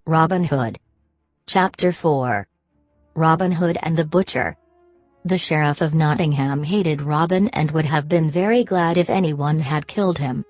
Robin Hood. Chapter 4. Robin Hood and the Butcher. The Sheriff of Nottingham hated Robin and would have been very glad if anyone had killed him.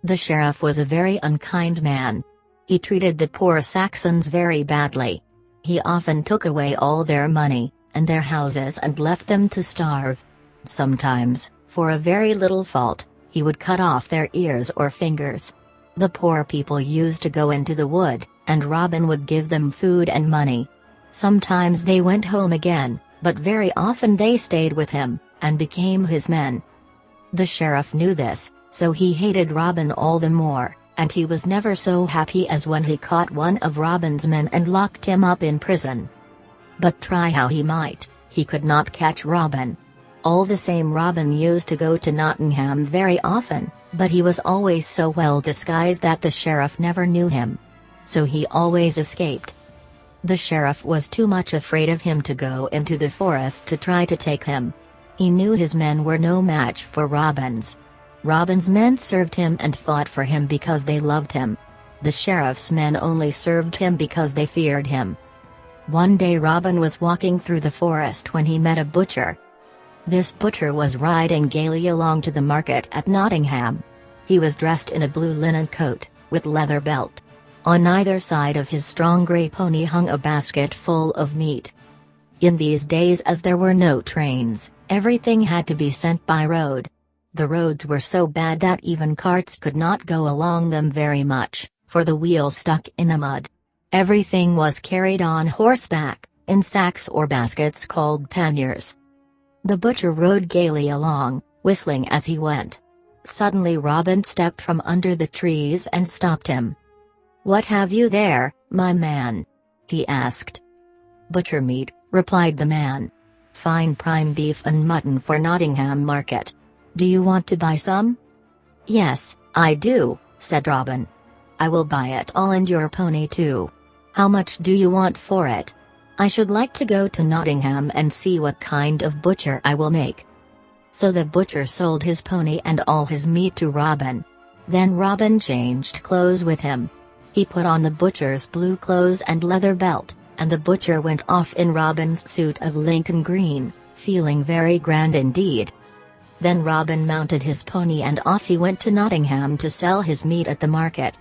The sheriff was a very unkind man. He treated the poor Saxons very badly. He often took away all their money, and their houses and left them to starve. Sometimes, for a very little fault, he would cut off their ears or fingers. The poor people used to go into the wood, and Robin would give them food and money. Sometimes they went home again, but very often they stayed with him, and became his men. The sheriff knew this, so he hated Robin all the more, and he was never so happy as when he caught one of Robin's men and locked him up in prison. But try how he might, he could not catch Robin. All the same, Robin used to go to Nottingham very often, but he was always so well disguised that the sheriff never knew him. So he always escaped. The sheriff was too much afraid of him to go into the forest to try to take him. He knew his men were no match for Robin's. Robin's men served him and fought for him because they loved him. The sheriff's men only served him because they feared him. One day Robin was walking through the forest when he met a butcher. This butcher was riding gaily along to the market at Nottingham. He was dressed in a blue linen coat, with leather belt. On either side of his strong grey pony hung a basket full of meat. In these days, as there were no trains, everything had to be sent by road. The roads were so bad that even carts could not go along them very much, for the wheels stuck in the mud. Everything was carried on horseback, in sacks or baskets called panniers. The butcher rode gaily along, whistling as he went. Suddenly Robin stepped from under the trees and stopped him. "What have you there, my man?" he asked. "Butcher meat," replied the man. "Fine prime beef and mutton for Nottingham market. Do you want to buy some?" "Yes, I do," said Robin. "I will buy it all and your pony too. How much do you want for it? I should like to go to Nottingham and see what kind of butcher I will make." So the butcher sold his pony and all his meat to Robin. Then Robin changed clothes with him. He put on the butcher's blue clothes and leather belt, and the butcher went off in Robin's suit of Lincoln green, feeling very grand indeed. Then Robin mounted his pony and off he went to Nottingham to sell his meat at the market.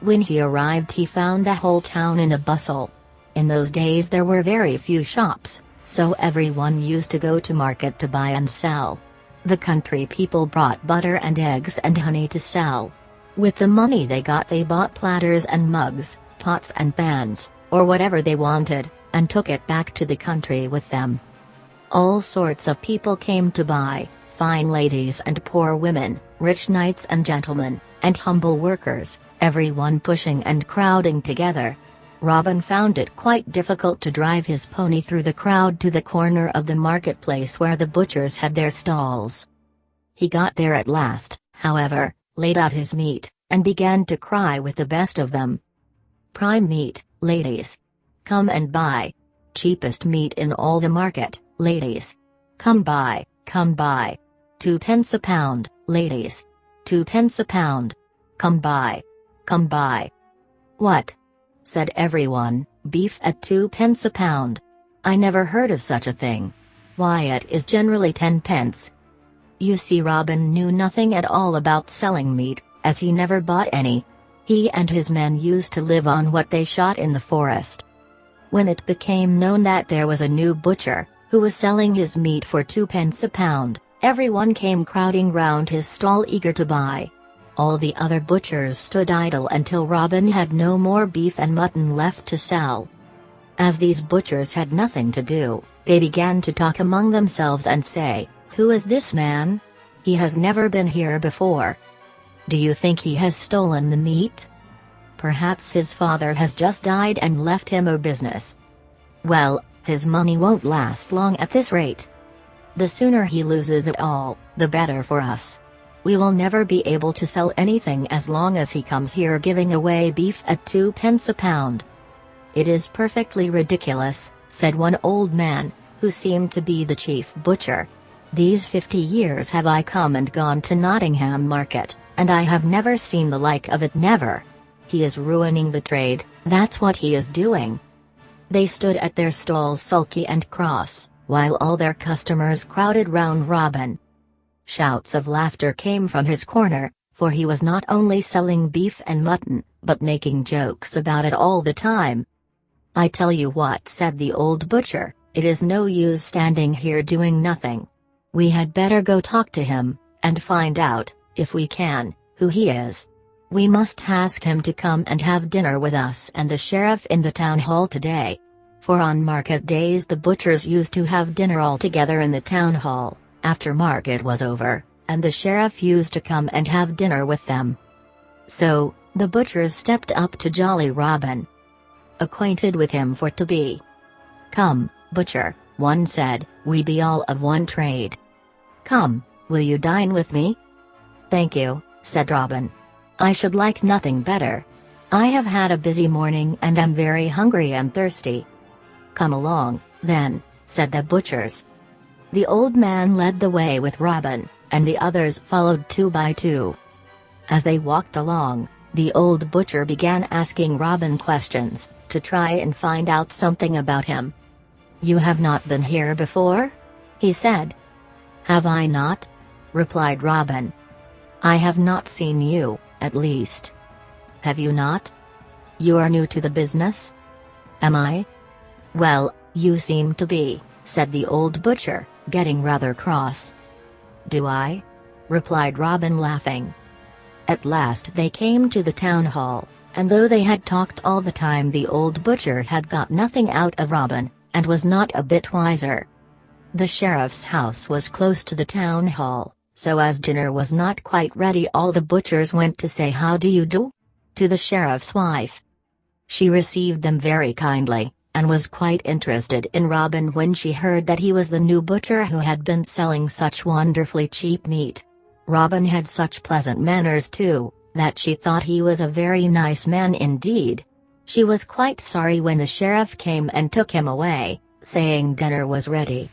When he arrived, he found the whole town in a bustle. In those days there were very few shops, so everyone used to go to market to buy and sell. The country people brought butter and eggs and honey to sell. With the money they got, they bought platters and mugs, pots and pans, or whatever they wanted, and took it back to the country with them. All sorts of people came to buy, fine ladies and poor women, rich knights and gentlemen, and humble workers, everyone pushing and crowding together. Robin found it quite difficult to drive his pony through the crowd to the corner of the marketplace where the butchers had their stalls. He got there at last, however, laid out his meat, and began to cry with the best of them. "Prime meat, ladies. Come and buy. Cheapest meat in all the market, ladies. Come buy, come buy. 2 pence a pound, ladies. 2 pence a pound. Come buy. Come buy." "What?" said everyone, "beef at 2 pence a pound? I never heard of such a thing. Why, it is generally 10 pence. You see, Robin knew nothing at all about selling meat, as he never bought any. He and his men used to live on what they shot in the forest. When it became known that there was a new butcher, who was selling his meat for 2 pence a pound, everyone came crowding round his stall eager to buy. All the other butchers stood idle until Robin had no more beef and mutton left to sell. As these butchers had nothing to do, they began to talk among themselves and say, "Who is this man? He has never been here before. Do you think he has stolen the meat? Perhaps his father has just died and left him a business. Well, his money won't last long at this rate. The sooner he loses it all, the better for us. We will never be able to sell anything as long as he comes here giving away beef at 2 pence a pound." "It is perfectly ridiculous," said one old man, who seemed to be the chief butcher. "These 50 years have I come and gone to Nottingham market, and I have never seen the like of it, never. He is ruining the trade, that's what he is doing." They stood at their stalls sulky and cross, while all their customers crowded round Robin. Shouts of laughter came from his corner, for he was not only selling beef and mutton, but making jokes about it all the time. "I tell you what," said the old butcher, "it is no use standing here doing nothing. We had better go talk to him, and find out, if we can, who he is. We must ask him to come and have dinner with us and the sheriff in the town hall today." For on market days the butchers used to have dinner all together in the town hall, after market was over, and the sheriff used to come and have dinner with them. So, the butchers stepped up to jolly Robin. Acquainted with him for to be. "Come, butcher," one said, "we be all of one trade. Come, will you dine with me?" "Thank you," said Robin. "I should like nothing better. I have had a busy morning and am very hungry and thirsty." "Come along, then," said the butchers. The old man led the way with Robin, and the others followed 2 by 2. As they walked along, the old butcher began asking Robin questions, to try and find out something about him. "You have not been here before?" he said. "Have I not?" replied Robin. "I have not seen you, at least." "Have you not? You are new to the business?" "Am I?" "Well, you seem to be," said the old butcher, getting rather cross. "Do I?" replied Robin, laughing. At last they came to the town hall, and though they had talked all the time, the old butcher had got nothing out of Robin, and was not a bit wiser. The sheriff's house was close to the town hall, so as dinner was not quite ready, all the butchers went to say "How do you do?" to the sheriff's wife. She received them very kindly, and was quite interested in Robin when she heard that he was the new butcher who had been selling such wonderfully cheap meat. Robin had such pleasant manners too, that she thought he was a very nice man indeed. She was quite sorry when the sheriff came and took him away, saying dinner was ready.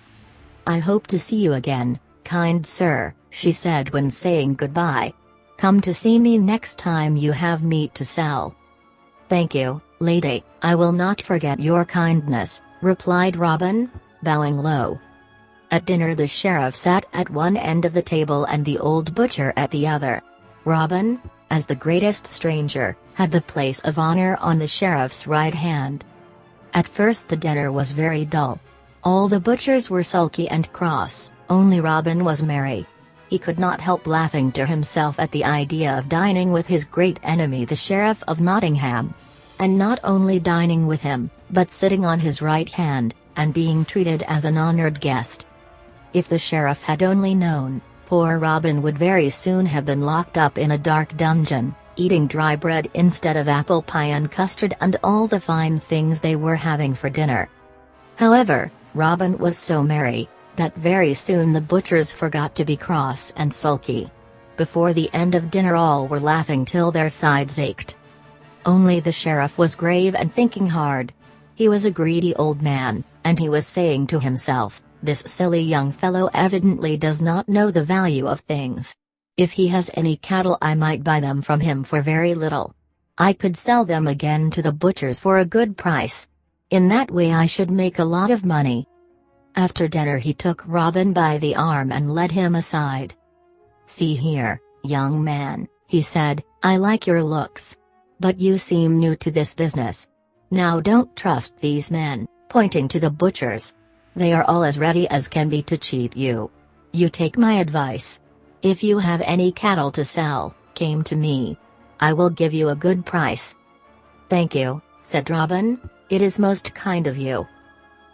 "I hope to see you again, kind sir," she said when saying goodbye. "Come to see me next time you have meat to sell." "Thank you, lady, I will not forget your kindness," replied Robin, bowing low. At dinner the sheriff sat at one end of the table and the old butcher at the other. Robin, as the greatest stranger, had the place of honor on the sheriff's right hand. At first the dinner was very dull. All the butchers were sulky and cross, only Robin was merry. He could not help laughing to himself at the idea of dining with his great enemy the Sheriff of Nottingham. And not only dining with him, but sitting on his right hand, and being treated as an honored guest. If the sheriff had only known, poor Robin would very soon have been locked up in a dark dungeon, eating dry bread instead of apple pie and custard and all the fine things they were having for dinner. However, Robin was so merry, that very soon the butchers forgot to be cross and sulky. Before the end of dinner all were laughing till their sides ached. Only the sheriff was grave and thinking hard. He was a greedy old man, and he was saying to himself, "This silly young fellow evidently does not know the value of things. If he has any cattle I might buy them from him for very little. I could sell them again to the butchers for a good price. In that way I should make a lot of money." After dinner he took Robin by the arm and led him aside. "See here, young man," he said, "I like your looks. But you seem new to this business. Now don't trust these men," pointing to the butchers. "They are all as ready as can be to cheat you. You take my advice. If you have any cattle to sell, come to me. I will give you a good price." "Thank you," said Robin, "it is most kind of you."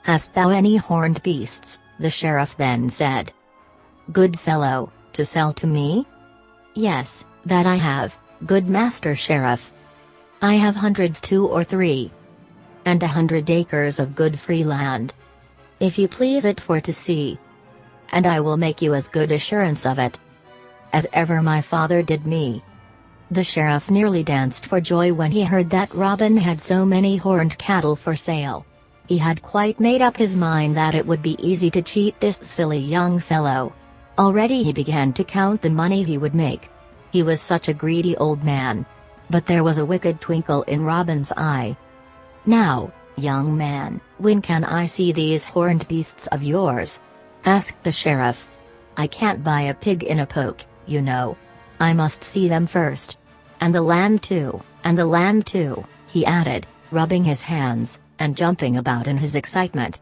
"Hast thou any horned beasts?" the sheriff then said. "Good fellow, to sell to me?" "Yes, that I have, good master sheriff. I have hundreds 2 or 3. And 100 acres of good free land. If you please it for to see. And I will make you as good assurance of it as ever my father did me." The sheriff nearly danced for joy when he heard that Robin had so many horned cattle for sale. He had quite made up his mind that it would be easy to cheat this silly young fellow. Already he began to count the money he would make. He was such a greedy old man. But there was a wicked twinkle in Robin's eye. "Now, young man, when can I see these horned beasts of yours?" asked the sheriff. "I can't buy a pig in a poke, you know. I must see them first. And the land too, and the land too," he added, rubbing his hands, and jumping about in his excitement.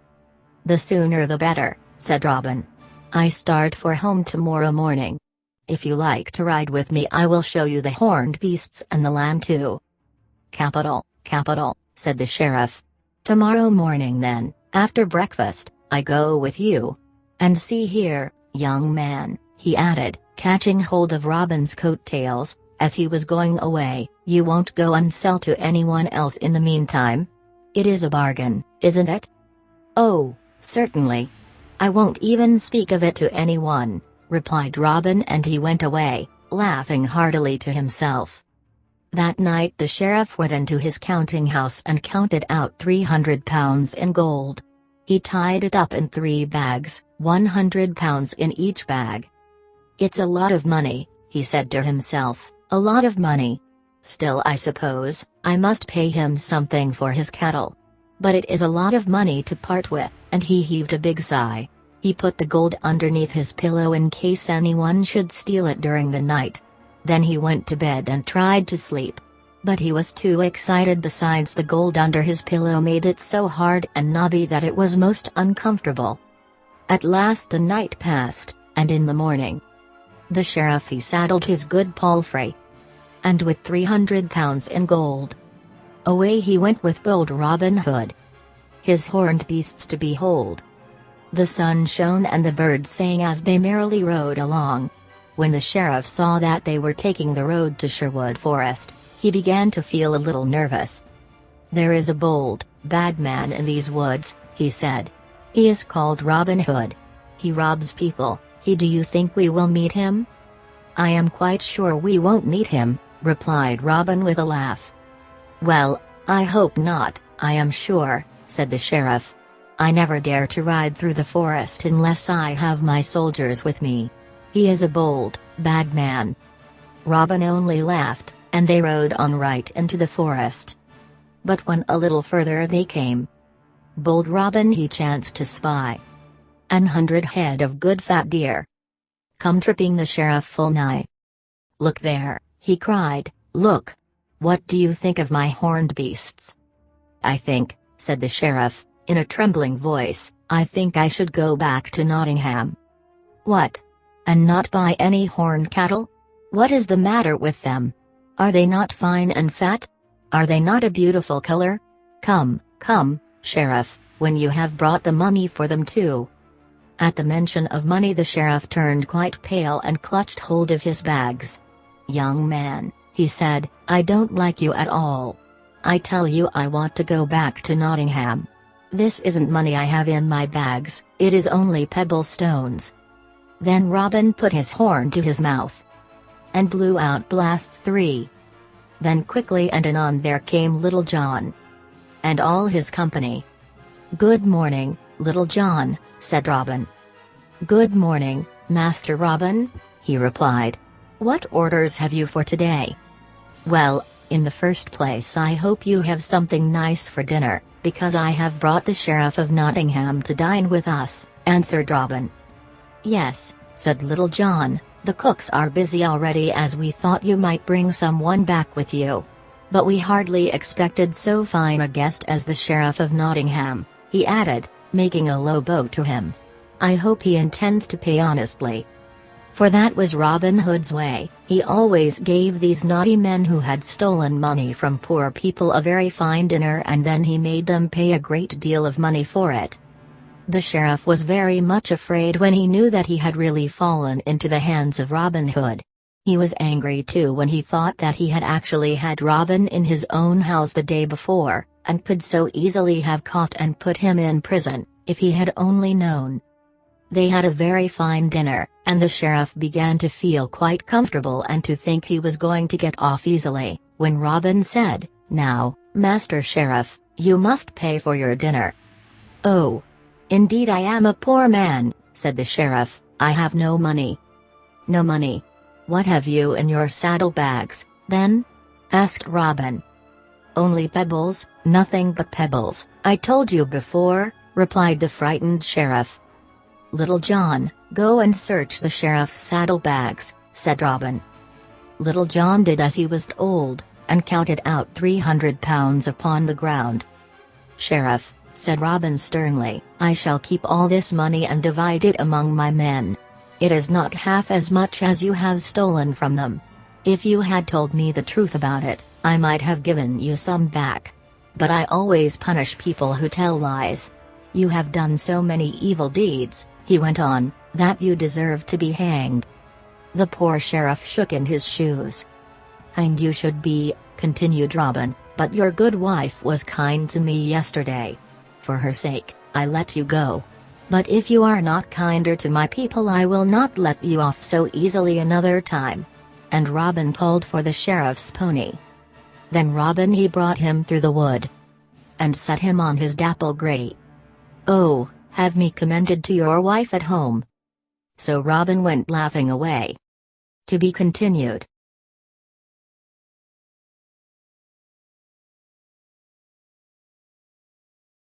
"The sooner the better," said Robin. "I start for home tomorrow morning. If you like to ride with me, I will show you the horned beasts and the land too." "Capital, capital," said the sheriff. "Tomorrow morning then, after breakfast, I go with you. And see here, young man," he added, catching hold of Robin's coattails, as he was going away, "you won't go and sell to anyone else in the meantime? It is a bargain, isn't it?" "Oh, certainly. I won't even speak of it to anyone," replied Robin, and he went away, laughing heartily to himself. That night the sheriff went into his counting house and counted out £300 in gold. He tied it up in 3 bags, £100 in each bag. "It's a lot of money," he said to himself, "a lot of money. Still, I suppose I must pay him something for his cattle. But it is a lot of money to part with," and he heaved a big sigh. He put the gold underneath his pillow in case anyone should steal it during the night. Then he went to bed and tried to sleep. But he was too excited. Besides, the gold under his pillow made it so hard and knobby that it was most uncomfortable. At last the night passed, and in the morning, the sheriff he saddled his good palfrey. And with £300 in gold, away he went with bold Robin Hood, his horned beasts to behold. The sun shone and the birds sang as they merrily rode along. When the sheriff saw that they were taking the road to Sherwood Forest, he began to feel a little nervous. "There is a bold, bad man in these woods," he said. "He is called Robin Hood. He robs people. Do you think we will meet him?" "I am quite sure we won't meet him," replied Robin with a laugh. "Well, I hope not, I am sure," said the sheriff. "I never dare to ride through the forest unless I have my soldiers with me. He is a bold, bad man." Robin only laughed, and they rode on right into the forest. But when a little further they came, bold Robin he chanced to spy 100 head of good fat deer come tripping the sheriff full nigh. "Look there," he cried, "look! What do you think of my horned beasts?" "I think," said the sheriff, in a trembling voice, "I think I should go back to Nottingham." "What? And not buy any horned cattle? What is the matter with them? Are they not fine and fat? Are they not a beautiful color? Come, come, sheriff, when you have brought the money for them too." At the mention of money the sheriff turned quite pale and clutched hold of his bags. "Young man," he said, "I don't like you at all. I tell you I want to go back to Nottingham. This isn't money I have in my bags, it is only pebble stones." Then Robin put his horn to his mouth and blew out blasts 3. Then quickly and anon there came Little John and all his company. "Good morning, Little John," said Robin. "Good morning, Master Robin," he replied. "What orders have you for today?" "Well, in the first place I hope you have something nice for dinner, because I have brought the Sheriff of Nottingham to dine with us," answered Robin. "Yes," said Little John, "the cooks are busy already, as we thought you might bring someone back with you. But we hardly expected so fine a guest as the Sheriff of Nottingham," he added, making a low bow to him. "I hope he intends to pay honestly." For that was Robin Hood's way. He always gave these naughty men who had stolen money from poor people a very fine dinner, and then he made them pay a great deal of money for it. The sheriff was very much afraid when he knew that he had really fallen into the hands of Robin Hood. He was angry too when he thought that he had actually had Robin in his own house the day before, and could so easily have caught and put him in prison, if he had only known. They had a very fine dinner, and the sheriff began to feel quite comfortable and to think he was going to get off easily, when Robin said, "Now, Master Sheriff, you must pay for your dinner." "Oh, indeed I am a poor man," said the sheriff, "I have no money." "No money? What have you in your saddlebags, then?" asked Robin. "Only pebbles, nothing but pebbles, I told you before," replied the frightened sheriff. "Little John, go and search the sheriff's saddlebags," said Robin. Little John did as he was told, and counted out 300 pounds upon the ground. "Sheriff," said Robin sternly, "I shall keep all this money and divide it among my men. It is not half as much as you have stolen from them. If you had told me the truth about it, I might have given you some back. But I always punish people who tell lies. You have done so many evil deeds," he went on, "that you deserve to be hanged." The poor sheriff shook in his shoes. "Hanged you should be," continued Robin, "but your good wife was kind to me yesterday. For her sake, I let you go. But if you are not kinder to my people, I will not let you off so easily another time." And Robin called for the sheriff's pony. Then Robin he brought him through the wood, and set him on his dapple grey. "Oh, have me commended to your wife at home." So Robin went laughing away. To be continued.